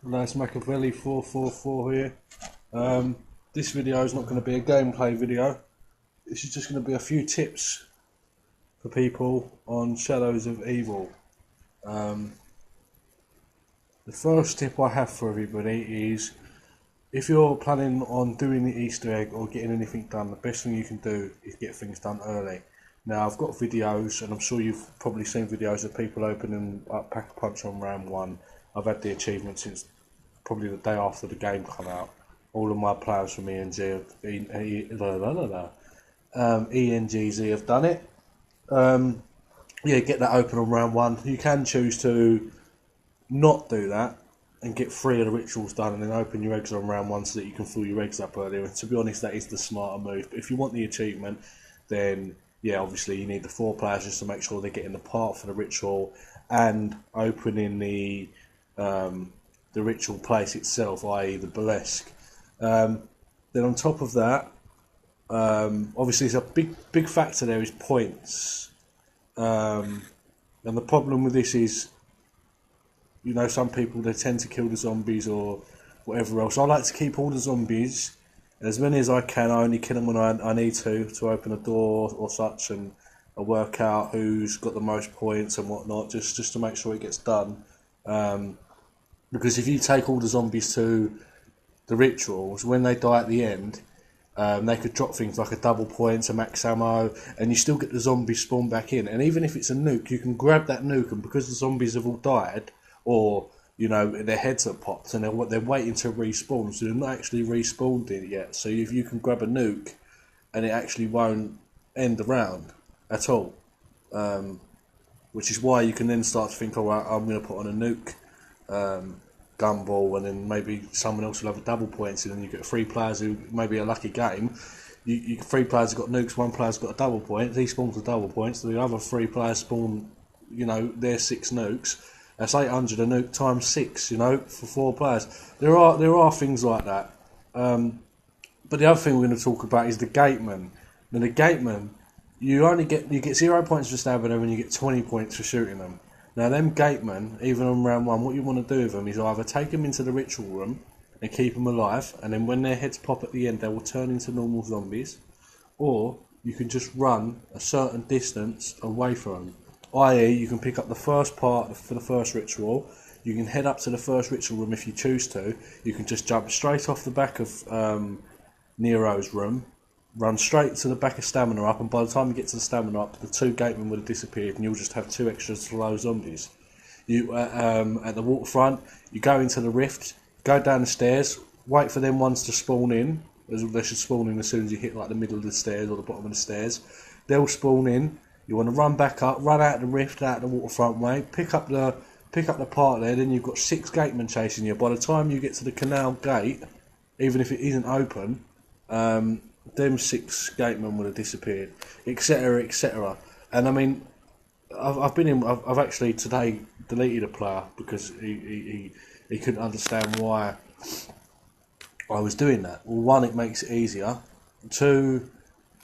Nice Machiavelli 444 here. This video is not going to be a gameplay video. This is just going to be a few tips for people on Shadows of Evil. The first tip I have for everybody is if you're planning on doing the Easter egg or getting anything done, the best thing you can do is get things done early. Now I've got videos, and I'm sure you've probably seen videos of people opening up Pack-a-Punch on round one. I've had the achievement since probably the day after the game come out. All of my players from ENGZ have done it. Yeah, get that open on round one. You can choose to not do that and get 3 of the rituals done and then open your eggs on round one so that you can fill your eggs up earlier. And to be honest, that is the smarter move. But if you want the achievement, then yeah, obviously you need the 4 players just to make sure they're getting the part for the ritual and opening the ritual place itself, i.e. the Burlesque. Then on top of that, obviously it's a big factor there is points. And the problem with this is, you know, some people, they tend to kill the zombies or whatever else. I like to keep all the zombies, as many as I can. I only kill them when I need to open a door or such, and I work out who's got the most points and whatnot, just to make sure it gets done. Because if you take all the zombies to the rituals, when they die at the end, they could drop things like a double points, a max ammo, and you still get the zombies spawn back in. And even if it's a nuke, you can grab that nuke, and because the zombies have all died, or you know their heads are popped, and they're waiting to respawn, so they're not actually respawned it yet. So if you can grab a nuke, and it actually won't end the round at all, which is why you can then start to think, all right, I'm going to put on a nuke. Gumball, and then maybe someone else will have a double points, and then you get 3 players who maybe a lucky game. You 3 players have got nukes, 1 player's got a double point. He spawns a double point, so the other 3 players spawn, you know, their 6 nukes. That's 800 a nuke times 6, you know, for 4 players. There are things like that. But the other thing we're going to talk about is the gateman. Now the gateman, you get 0 points for stabbing them, and you get 20 points for shooting them. Now them gatemen, even on round one, what you want to do with them is either take them into the ritual room and keep them alive, and then when their heads pop at the end, they will turn into normal zombies, or you can just run a certain distance away from them. I.e., you can pick up the first part for the first ritual. You can head up to the first ritual room if you choose to. You can just jump straight off the back of Nero's room, run straight to the back of Stamina Up, and by the time you get to the Stamina Up, the 2 gatemen would have disappeared, and you'll just have 2 extra slow zombies. You at the waterfront, you go into the rift, go down the stairs, wait for them ones to spawn in. They should spawn in as soon as you hit like the middle of the stairs or the bottom of the stairs. They'll spawn in. You want to run back up, run out of the rift, out of the waterfront way, pick up the part there. Then you've got 6 gatemen chasing you. By the time you get to the canal gate, even if it isn't open, them 6 gatemen would have disappeared, etc., etc. And I mean, I've actually today deleted a player because he couldn't understand why I was doing that. Well, 1, it makes it easier. 2,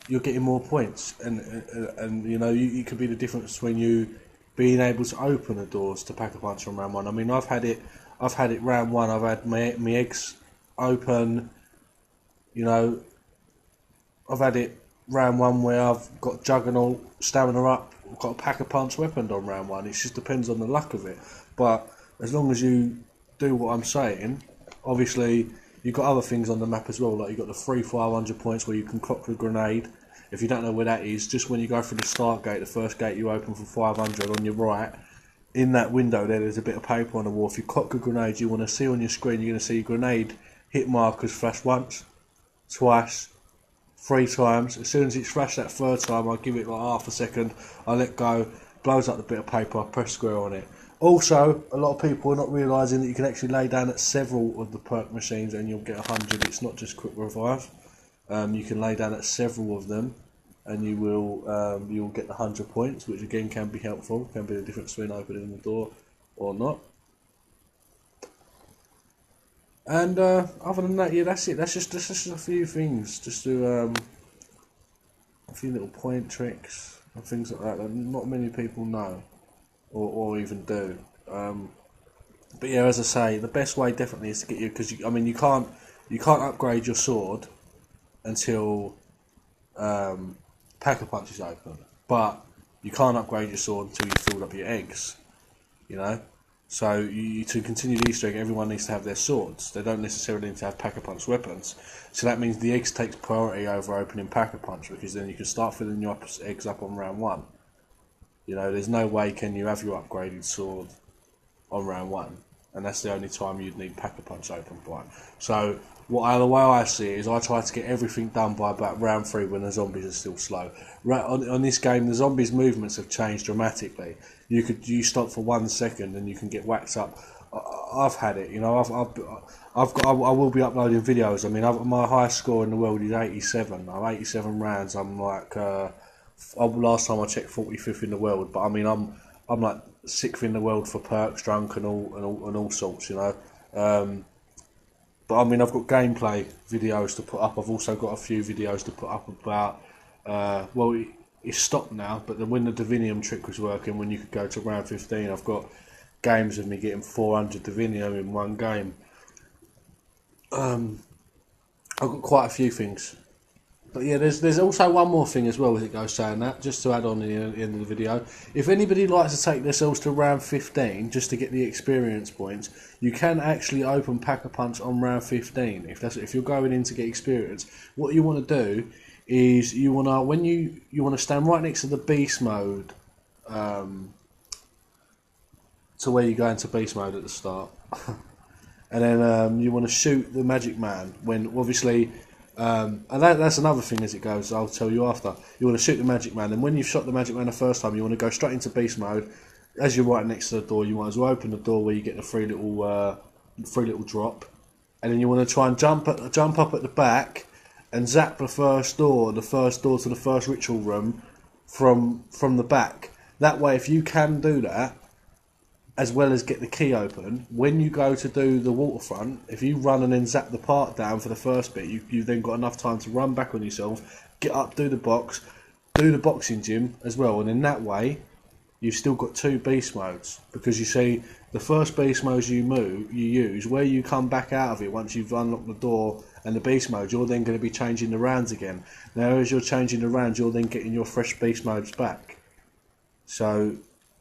you're getting more points, and you know, you could be the difference between you being able to open the doors to Pack-a-Punch on round 1. I mean, I've had it round 1. I've had my eggs open, you know. I've had it round 1 where I've got Juggernaut, Stamina Up, I've got a Pack-a-Punch weapon on round 1. It just depends on the luck of it. But as long as you do what I'm saying, obviously you've got other things on the map as well. Like you've got the free 500 points where you can cock the grenade. If you don't know where that is, just when you go through the start gate, the first gate you open for 500 on your right, in that window there's a bit of paper on the wall. If you cock a grenade, you want to see on your screen, you're going to see grenade hit markers flash once, twice, 3 times. As soon as it's flashed that 3rd time, I give it like half a second, I let go, blows up the bit of paper, I press square on it. Also, a lot of people are not realising that you can actually lay down at several of the perk machines and you'll get 100. It's not just quick revive. You can lay down at several of them and you will get the 100 points, which again can be helpful, can be the difference between opening the door or not. And other than that, yeah, that's it. That's just a few things, just to a few little point tricks and things like that not many people know or even do. But yeah, as I say, the best way definitely is to get you, because I mean you can't upgrade your sword until Pack-a-Punch is open, but you can't upgrade your sword until you've filled up your eggs. You know, so to continue the Easter egg, everyone needs to have their swords. They don't necessarily need to have Pack-a-Punch weapons. So that means the eggs takes priority over opening Pack-a-Punch, because then you can start filling your eggs up on round 1. You know, there's no way can you have your upgraded sword on round 1, and that's the only time you'd need Pack-a-Punch open by. So the way I see it is I try to get everything done by about round 3 when the zombies are still slow. On this game, the zombies' movements have changed dramatically. You stop for 1 second and you can get whacked up. I've had it, you know. I will be uploading videos. I mean, my highest score in the world is 87. I'm 87 rounds. I'm like last time I checked 45th in the world, but I mean I'm like 6th in the world for perks, drunk, and all sorts, you know. But I mean, I've got gameplay videos to put up. I've also got a few videos to put up about. It's stopped now, but when the Divinium trick was working, when you could go to round 15, I've got games of me getting 400 Divinium in one game. I've got quite a few things. But yeah, there's also one more thing as well as it goes saying that, just to add on at the end of the video. If anybody likes to take themselves to round 15 just to get the experience points, you can actually open Pack-a-Punch on round 15. If you're going in to get experience, what you want to do is you want to stand right next to the beast mode, to where you go into beast mode at the start, and then you want to shoot the magic man when obviously. And that's another thing as it goes, I'll tell you after. You want to shoot the magic man, and when you've shot the magic man the first time, you want to go straight into beast mode. As you're right next to the door, you might as well open the door where you get the free little drop, and then you want to try and jump up at the back and zap the first door to the first ritual room from the back. That way, if you can do that, as well as get the key open, when you go to do the waterfront, if you run and then zap the part down for the first bit, you've then got enough time to run back on yourself, get up, do the boxing gym as well, and in that way, you've still got 2 beast modes, because you see, the first beast mode you use, where you come back out of it once you've unlocked the door and the beast mode, you're then going to be changing the rounds again. Now, as you're changing the rounds, you're then getting your fresh beast modes back. So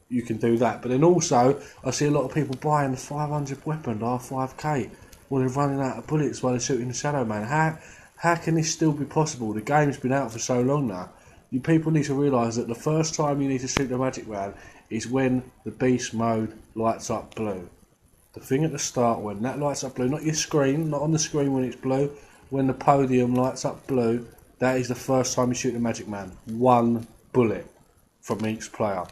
you can do that, but then also I see a lot of people buying the 500 weapon, R5K, while they're running out of bullets while they're shooting the Shadow Man. How can this still be possible? The game's been out for so long now. You people need to realise that the first time you need to shoot the magic man is when the beast mode lights up blue. The thing at the start when that lights up blue, not your screen, not on the screen when it's blue, when the podium lights up blue, that is the first time you shoot the magic man. 1 bullet from each player.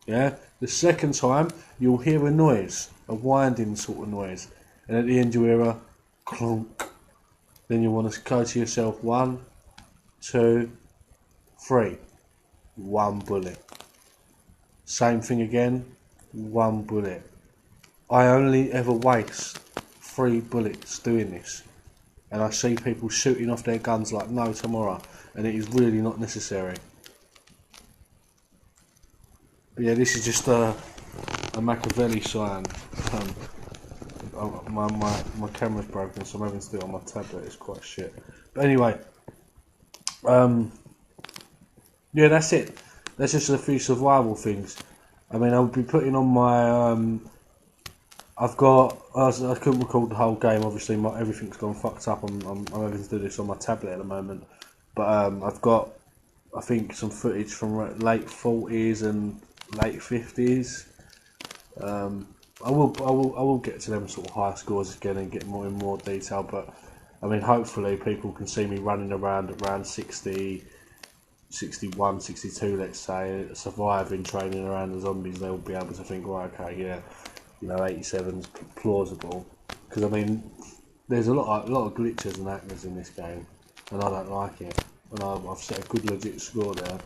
Yeah, the second time you'll hear a noise, a winding sort of noise, and at the end you hear a clunk. Then you want to go to yourself 1, 2, 3, 1 bullet. Same thing again, 1 bullet. I only ever waste 3 bullets doing this, and I see people shooting off their guns like no tomorrow, and it is really not necessary. But yeah, this is just a Machiavelli sign. My camera's broken, so I'm having to do it on my tablet. It's quite shit. But anyway, yeah, that's it. That's just a few survival things. I mean, I'll be putting on my. I couldn't record the whole game. Obviously, everything's gone fucked up. I'm having to do this on my tablet at the moment. But I've got, I think, some footage from late 40s and late 50s. I will get to them sort of high scores again and get more in more detail, but I mean hopefully people can see me running around 60, 61, 62 let's say, surviving, training around the zombies. They'll be able to think, right, okay, yeah, you know, 87's plausible, because I mean there's a lot of glitches and hackers in this game and I don't like it, and I've set a good legit score there.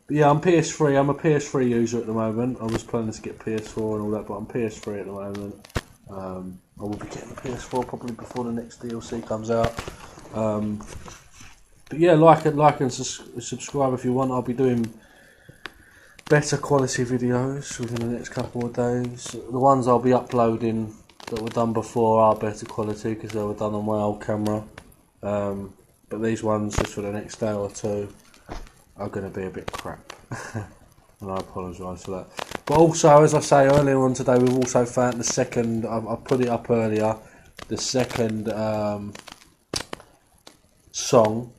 Yeah, I'm PS3. I'm a PS3 user at the moment. I was planning to get PS4 and all that, but I'm PS3 at the moment. I will be getting the PS4 probably before the next DLC comes out. But yeah, like and subscribe if you want. I'll be doing better quality videos within the next couple of days. The ones I'll be uploading that were done before are better quality because they were done on my old camera. But these ones, just for the next day or two, are going to be a bit crap. And I apologise for that. But also, as I say earlier on today, we've also found the second, I put it up earlier, the second song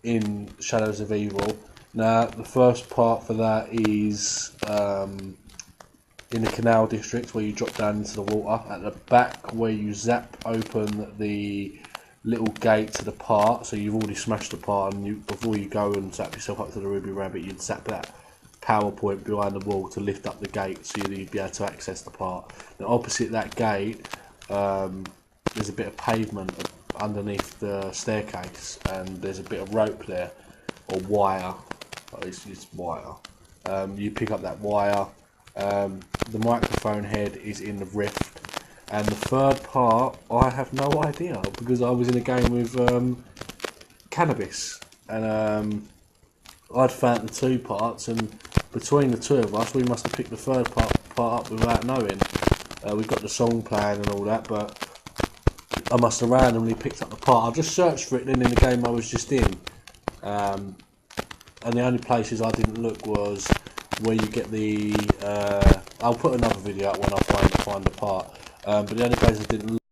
in Shadows of Evil. Now, the first part for that is in the canal district where you drop down into the water. At the back where you zap open the little gate to the part, so you've already smashed the part, and before you go and zap yourself up to the Ruby Rabbit, you'd zap that power point behind the wall to lift up the gate so you'd be able to access the part. Then opposite that gate, there's a bit of pavement underneath the staircase, and there's a bit of rope there, or wire. It's wire. You pick up that wire. The microphone head is in the rift, and the third part I have no idea because I was in a game with cannabis, and I'd found the two parts, and between the two of us we must have picked the third part up without knowing. We got the song playing and all that, but I must have randomly picked up the part. I just searched for it then in the game I was just in, and the only places I didn't look was where you get the I'll put another video out when I find the part, but the only places I didn't look